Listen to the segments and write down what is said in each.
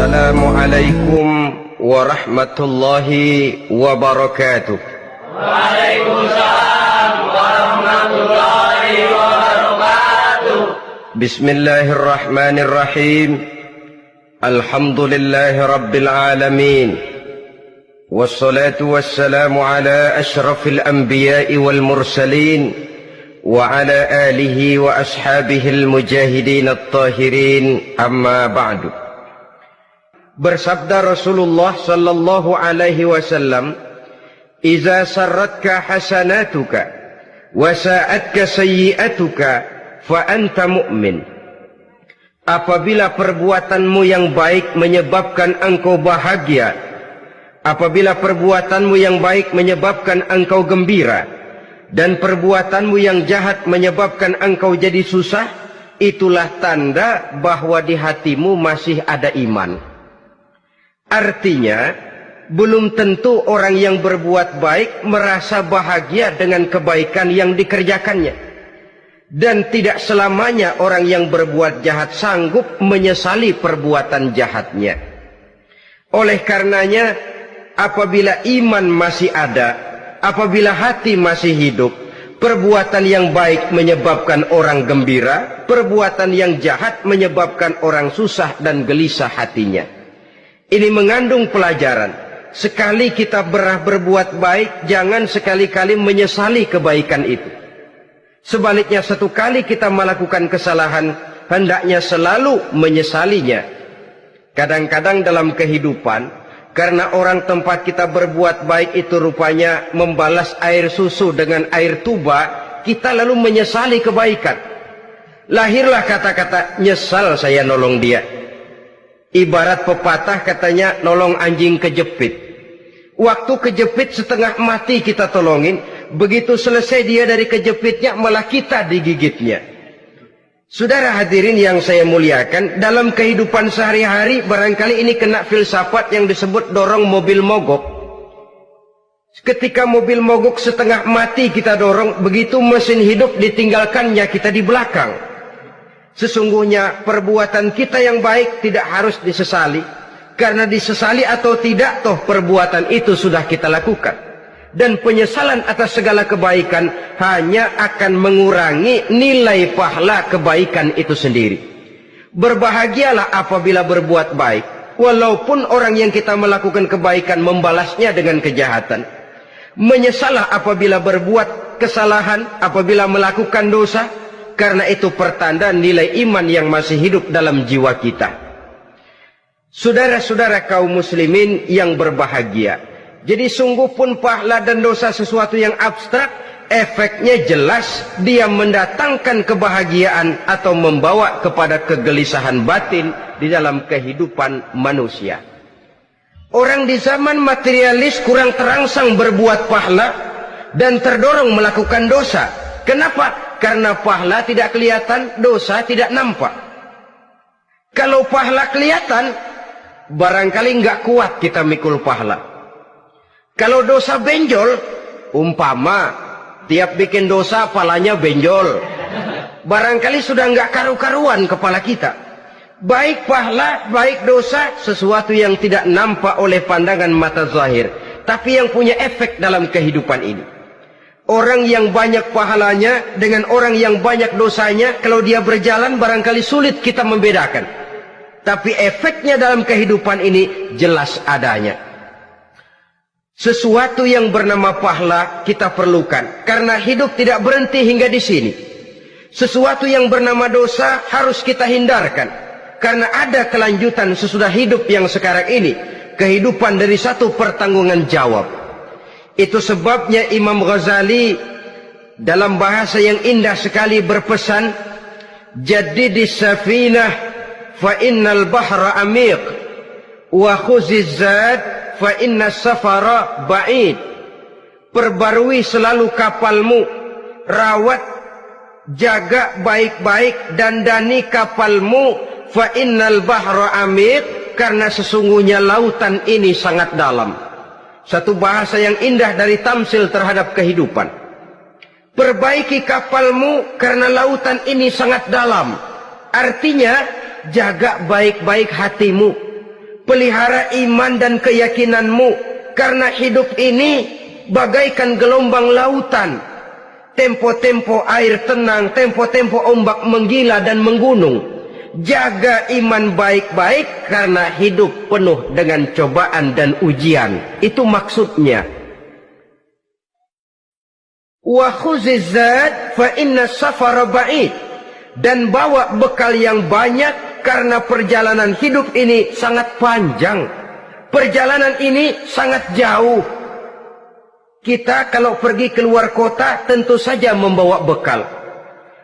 Assalamualaikum warahmatullahi wabarakatuh. Waalaikumsalam warahmatullahi wabarakatuh. Bismillahirrahmanirrahim. Alhamdulillahi rabbil alamin. Wassalatu wassalamu ala ashrafil anbiya'i wal mursalin wa ala alihi wa ashabihil mujahidin at-tahirin, amma ba'du. Bersabda Rasulullah sallallahu alaihi wasallam, "Iza sarratka hasanatuka wa sa'atka sayyi'atuka fa anta mu'min." Apabila perbuatanmu yang baik menyebabkan engkau bahagia, apabila perbuatanmu yang baik menyebabkan engkau gembira, dan perbuatanmu yang jahat menyebabkan engkau jadi susah, itulah tanda bahwa di hatimu masih ada iman. Artinya, belum tentu orang yang berbuat baik merasa bahagia dengan kebaikan yang dikerjakannya. Dan tidak selamanya orang yang berbuat jahat sanggup menyesali perbuatan jahatnya. Oleh karenanya, apabila iman masih ada, apabila hati masih hidup, perbuatan yang baik menyebabkan orang gembira, perbuatan yang jahat menyebabkan orang susah dan gelisah hatinya. Ini mengandung pelajaran. Sekali kita berbuat baik, jangan sekali-kali menyesali kebaikan itu. Sebaliknya, satu kali kita melakukan kesalahan, hendaknya selalu menyesalinya. Kadang-kadang dalam kehidupan, karena orang tempat kita berbuat baik itu rupanya membalas air susu dengan air tuba, kita lalu menyesali kebaikan. Lahirlah kata-kata, "Nyesal saya nolong dia." Ibarat pepatah katanya, nolong anjing kejepit. Waktu kejepit setengah mati kita tolongin, begitu selesai dia dari kejepitnya, malah kita digigitnya. Saudara hadirin yang saya muliakan, dalam kehidupan sehari-hari barangkali ini kena filsafat yang disebut dorong mobil mogok. Ketika mobil mogok setengah mati kita dorong, begitu mesin hidup ditinggalkannya kita di belakang. Sesungguhnya perbuatan kita yang baik tidak harus disesali, karena disesali atau tidak, toh perbuatan itu sudah kita lakukan. Dan penyesalan atas segala kebaikan hanya akan mengurangi nilai pahala kebaikan itu sendiri. Berbahagialah apabila berbuat baik, walaupun orang yang kita melakukan kebaikan membalasnya dengan kejahatan. Menyesalah apabila berbuat kesalahan, apabila melakukan dosa, karena itu pertanda nilai iman yang masih hidup dalam jiwa kita. Saudara-saudara kaum muslimin yang berbahagia, jadi sungguh pun pahala dan dosa sesuatu yang abstrak, efeknya jelas dia mendatangkan kebahagiaan atau membawa kepada kegelisahan batin di dalam kehidupan manusia. Orang di zaman materialis kurang terangsang berbuat pahala dan terdorong melakukan dosa. Kenapa? Karena pahala tidak kelihatan, dosa tidak nampak. Kalau pahala kelihatan, barangkali nggak kuat kita mikul pahala. Kalau dosa benjol, umpama tiap bikin dosa palanya benjol, barangkali sudah nggak karu-karuan kepala kita. Baik pahala, baik dosa, sesuatu yang tidak nampak oleh pandangan mata zahir, tapi yang punya efek dalam kehidupan ini. Orang yang banyak pahalanya dengan orang yang banyak dosanya, kalau dia berjalan barangkali sulit kita membedakan. Tapi efeknya dalam kehidupan ini jelas adanya. Sesuatu yang bernama pahala kita perlukan, karena hidup tidak berhenti hingga di sini. Sesuatu yang bernama dosa harus kita hindarkan, karena ada kelanjutan sesudah hidup yang sekarang ini. Kehidupan dari satu pertanggungan jawab. Itu sebabnya Imam Ghazali dalam bahasa yang indah sekali berpesan, "Jaddidis safinah fa innal bahra amiq wa khuziz zad fa innas safara ba'id." Perbarui selalu kapalmu, rawat, jaga baik-baik, dandani kapalmu, fa innal bahra amiq, karena sesungguhnya lautan ini sangat dalam. Satu bahasa yang indah dari tamsil terhadap kehidupan. Perbaiki kapalmu karena lautan ini sangat dalam. Artinya, jaga baik-baik hatimu. pelihara iman dan keyakinanmu, karena hidup ini bagaikan gelombang lautan. Tempo-tempo air tenang, tempo-tempo ombak menggila dan menggunung. Jaga iman baik-baik karena hidup penuh dengan cobaan dan ujian. Itu maksudnya. Wa khuziz zad fa inna safara ba'id. Dan bawa bekal yang banyak karena perjalanan hidup ini sangat panjang. Perjalanan ini sangat jauh. Kita kalau pergi keluar kota tentu saja membawa bekal.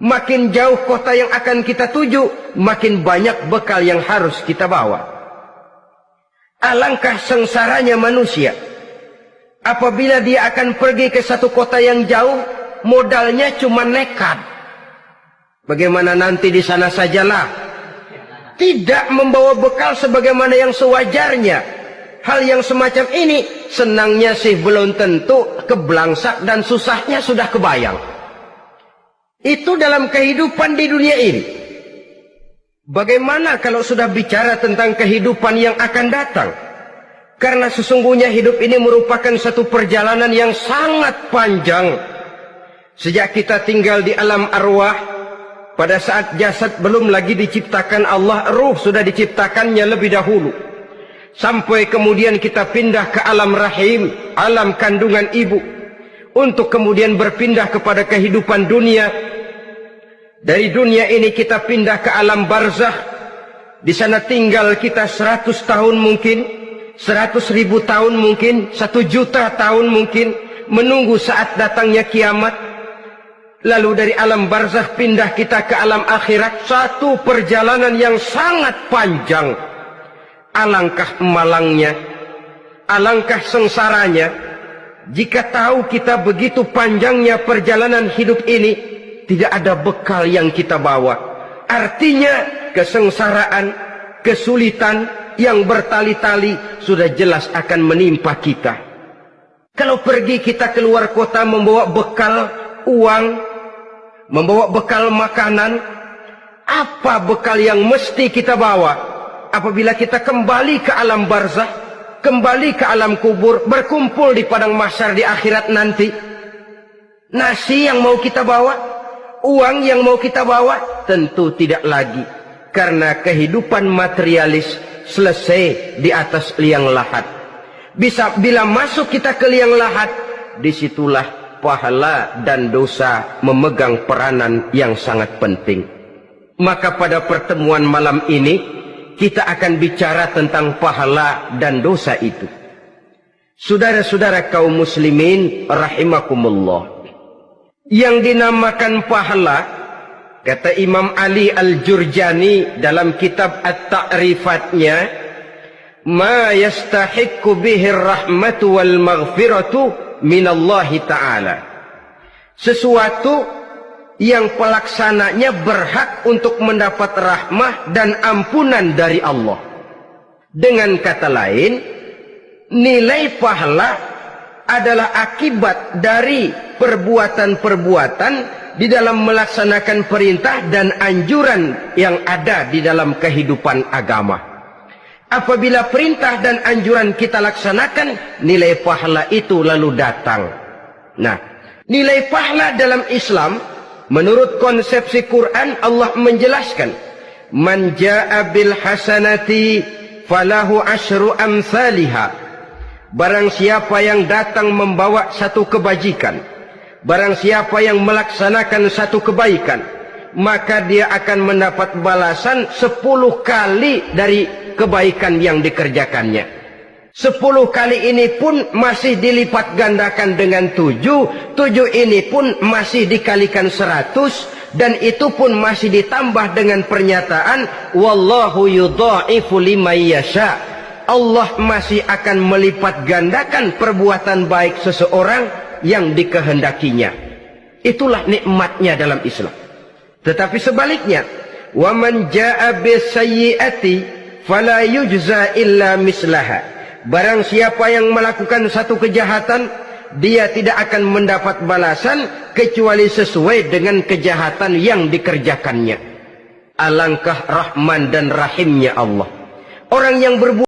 Makin jauh kota yang akan kita tuju, makin banyak bekal yang harus kita bawa. Alangkah sengsaranya manusia apabila dia akan pergi ke satu kota yang jauh, modalnya cuma nekat. Bagaimana nanti di sana sajalah. Tidak membawa bekal sebagaimana yang sewajarnya. Hal yang semacam ini senangnya sih belum tentu, keblangsak dan susahnya sudah kebayang. Itu dalam kehidupan di dunia ini. Bagaimana kalau sudah bicara tentang kehidupan yang akan datang? Karena sesungguhnya hidup ini merupakan satu perjalanan yang sangat panjang. Sejak kita tinggal di alam arwah, pada saat jasad belum lagi diciptakan Allah, ruh sudah diciptakannya lebih dahulu. Sampai kemudian kita pindah ke alam rahim, alam kandungan ibu. Untuk kemudian berpindah kepada kehidupan dunia. Dari dunia ini kita pindah ke alam barzakh. Di sana tinggal kita 100 tahun mungkin, 100.000 tahun mungkin, 1 juta tahun mungkin, menunggu saat datangnya kiamat. Lalu dari alam barzakh pindah kita ke alam akhirat. Satu perjalanan yang sangat panjang. Alangkah malangnya, alangkah sengsaranya jika tahu kita begitu panjangnya perjalanan hidup ini, tidak ada bekal yang kita bawa. Artinya kesengsaraan, kesulitan yang bertali-tali sudah jelas akan menimpa kita. Kalau pergi kita keluar kota membawa bekal uang, membawa bekal makanan, apa bekal yang mesti kita bawa? Apabila kita kembali ke alam barzakh, kembali ke alam kubur, berkumpul di padang mahsyar di akhirat nanti, nasi yang mau kita bawa, uang yang mau kita bawa, tentu tidak lagi. Karena kehidupan materialis selesai di atas liang lahat. Bila masuk kita ke liang lahat, disitulah pahala dan dosa memegang peranan yang sangat penting. Maka pada pertemuan malam ini kita akan bicara tentang pahala dan dosa itu. Saudara-saudara kaum muslimin rahimakumullah, yang dinamakan pahala, kata Imam Ali Al-Jurjani dalam kitab At-Ta'rifatnya, ma yastahiqqu bihi ar-rahmatu wal maghfiratu minallahi ta'ala. Sesuatu yang pelaksananya berhak untuk mendapat rahmah dan ampunan dari Allah. Dengan kata lain, nilai pahala adalah akibat dari perbuatan-perbuatan di dalam melaksanakan perintah dan anjuran yang ada di dalam kehidupan agama. Apabila perintah dan anjuran kita laksanakan, nilai pahala itu lalu datang. Nah, nilai pahala dalam Islam, menurut konsepsi Quran, Allah menjelaskan, man jaa bil hasanati falahu asyru amsalihha. Barang siapa yang datang membawa satu kebajikan, barang siapa yang melaksanakan satu kebaikan, maka dia akan mendapat balasan 10 kali dari kebaikan yang dikerjakannya. 10 kali ini pun masih dilipat gandakan dengan 7. 7 ini pun masih dikalikan 100. Dan itu pun masih ditambah dengan pernyataan, wallahu yudha'ifu liman yasha. Allah masih akan melipat gandakan perbuatan baik seseorang yang dikehendakinya. Itulah nikmatnya dalam Islam. Tetapi sebaliknya, wa man jaa'a bisayyi'ati fala yujza illa mislaha. Barang siapa yang melakukan satu kejahatan, dia tidak akan mendapat balasan kecuali sesuai dengan kejahatan yang dikerjakannya. Alangkah rahman dan rahimnya Allah. Orang yang berbuat